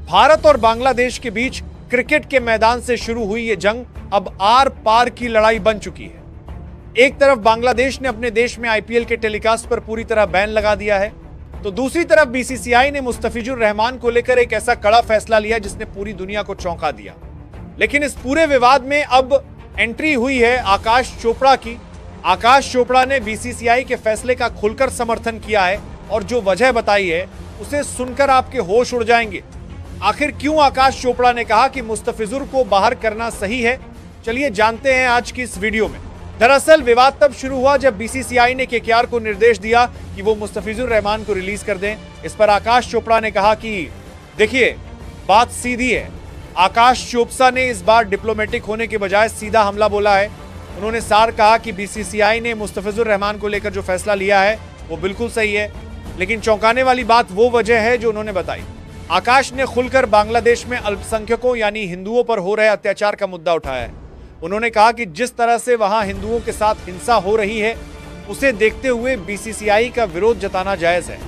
भारत और बांग्लादेश के बीच क्रिकेट के मैदान से शुरू हुई ये जंग अब आर पार की लड़ाई बन चुकी है। एक तरफ बांग्लादेश ने अपने देश में आईपीएल के टेलीकास्ट पर पूरी तरह बैन लगा दिया है, तो दूसरी तरफ बीसीसीआई ने मुस्तफिजुर रहमान को लेकर एक ऐसा कड़ा फैसला लिया जिसने पूरी दुनिया को चौंका दिया। लेकिन इस पूरे विवाद में अब एंट्री हुई है आकाश चोपड़ा की। आकाश चोपड़ा ने बीसीसीआई के फैसले का खुलकर समर्थन किया है और जो वजह बताई है उसे सुनकर आपके होश उड़ जाएंगे। आखिर क्यों आकाश चोपड़ा ने कहा कि मुस्तफिजुर को बाहर करना सही है, चलिए जानते हैं आज की इस वीडियो में। दरअसल विवाद तब शुरू हुआ जब बीसीसीआई ने केकेआर को निर्देश दिया कि वो मुस्तफिजुर रहमान को रिलीज कर दें। इस पर आकाश चोपड़ा ने कहा कि देखिए, बात सीधी है। आकाश चोपड़ा ने इस बार डिप्लोमेटिक होने के बजाय सीधा हमला बोला है। उन्होंने सार कहा कि बीसीसीआई ने मुस्तफिजुर रहमान को लेकर जो फैसला लिया है वो बिल्कुल सही है, लेकिन चौंकाने वाली बात वो वजह है जो उन्होंने बताई। आकाश ने खुलकर बांग्लादेश में अल्पसंख्यकों यानी हिंदुओं पर हो रहे अत्याचार का मुद्दा उठाया है। उन्होंने कहा कि जिस तरह से वहां हिंदुओं के साथ हिंसा हो रही है उसे देखते हुए बीसीसीआई का विरोध जताना जायज है।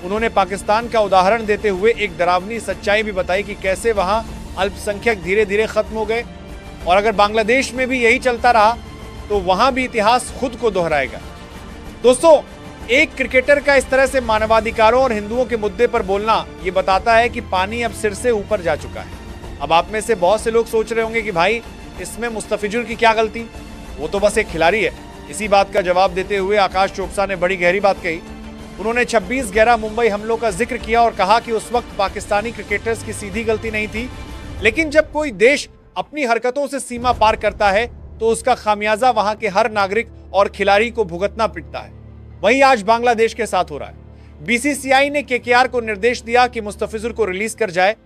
उन्होंने पाकिस्तान का उदाहरण देते हुए एक डरावनी सच्चाई भी बताई कि कैसे वहां अल्पसंख्यक धीरे धीरे खत्म हो गए और अगर बांग्लादेश में भी यही चलता रहा तो वहां भी इतिहास खुद को दोहराएगा। दोस्तों, एक क्रिकेटर का इस तरह से मानवाधिकारों और हिंदुओं के मुद्दे पर बोलना ये बताता है कि पानी अब सिर से ऊपर जा चुका है। अब आप में से बहुत से लोग सोच रहे होंगे कि भाई इसमें मुस्तफिजुर की क्या गलती, वो तो बस एक खिलाड़ी है। इसी बात का जवाब देते हुए आकाश चोपड़ा ने बड़ी गहरी बात कही। उन्होंने 26/11 मुंबई हमलों का जिक्र किया और कहा कि उस वक्त पाकिस्तानी क्रिकेटर्स की सीधी गलती नहीं थी, लेकिन जब कोई देश अपनी हरकतों से सीमा पार करता है तो उसका खामियाजा वहां के हर नागरिक और खिलाड़ी को भुगतना पड़ता है। वही आज बांग्लादेश के साथ हो रहा है। बीसीसीआई ने केकेआर को निर्देश दिया कि मुस्तफिजुर को रिलीज कर जाए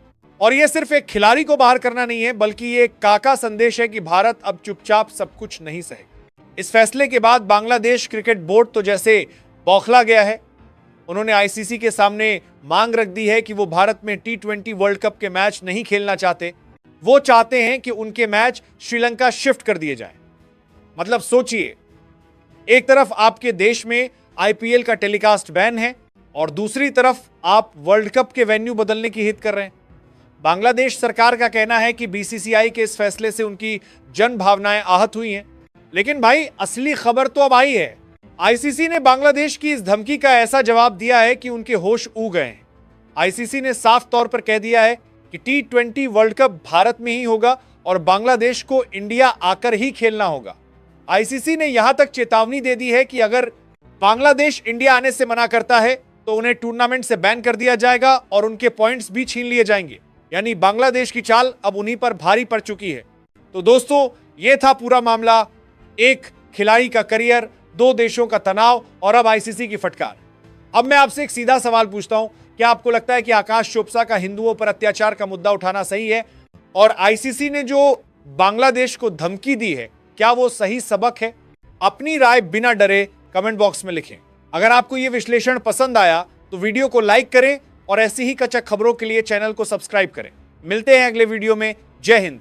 और यह सिर्फ एक खिलाड़ी को बाहर करना नहीं है, बल्कि ये एक काका संदेश है कि भारत अब चुपचाप सब कुछ नहीं सहेगा। इस फैसले के बाद बांग्लादेश क्रिकेट बोर्ड तो जैसे बौखला गया है। उन्होंने आईसीसी के सामने मांग रख दी है कि वो भारत में T20 वर्ल्ड कप के मैच नहीं खेलना चाहते। वो चाहते हैं कि उनके मैच श्रीलंका शिफ्ट कर दिए जाएं। मतलब सोचिए, एक तरफ आपके देश में आईपीएल का टेलीकास्ट बैन है और दूसरी तरफ आप वर्ल्ड कप के वेन्यू बदलने की हित कर रहे हैं। बांग्लादेश सरकार का कहना है कि बीसीसीआई के इस फैसले से उनकी जन भावनाएं आहत हुई हैं। लेकिन भाई, असली खबर तो अब आई है। आईसीसी ने बांग्लादेश की इस धमकी का ऐसा जवाब दिया है कि उनके होश उड़ गए हैं। आईसीसी ने साफ तौर पर कह दिया है कि T20 वर्ल्ड कप भारत में ही होगा और बांग्लादेश को इंडिया आकर ही खेलना होगा। आईसीसी ने यहां तक चेतावनी दे दी है कि अगर बांग्लादेश इंडिया आने से मना करता है तो उन्हें टूर्नामेंट से बैन कर दिया जाएगा और उनके पॉइंट्स भी छीन लिए जाएंगे। यानी बांग्लादेश की चाल अब उन्हीं पर भारी पड़ चुकी है। तो दोस्तों, यह था पूरा मामला। एक खिलाड़ी का करियर, दो देशों का तनाव और अब आईसीसी की फटकार। अब मैं आपसे एक सीधा सवाल पूछता हूं, क्या आपको लगता है कि आकाश चोपड़ा का हिंदुओं पर अत्याचार का मुद्दा उठाना सही है? और आईसीसी ने जो बांग्लादेश को धमकी दी है, क्या वो सही सबक है? अपनी राय बिना डरे कमेंट बॉक्स में लिखें। अगर आपको ये विश्लेषण पसंद आया तो वीडियो को लाइक करें और ऐसी ही कचक खबरों के लिए चैनल को सब्सक्राइब करें। मिलते हैं अगले वीडियो में। जय हिंद।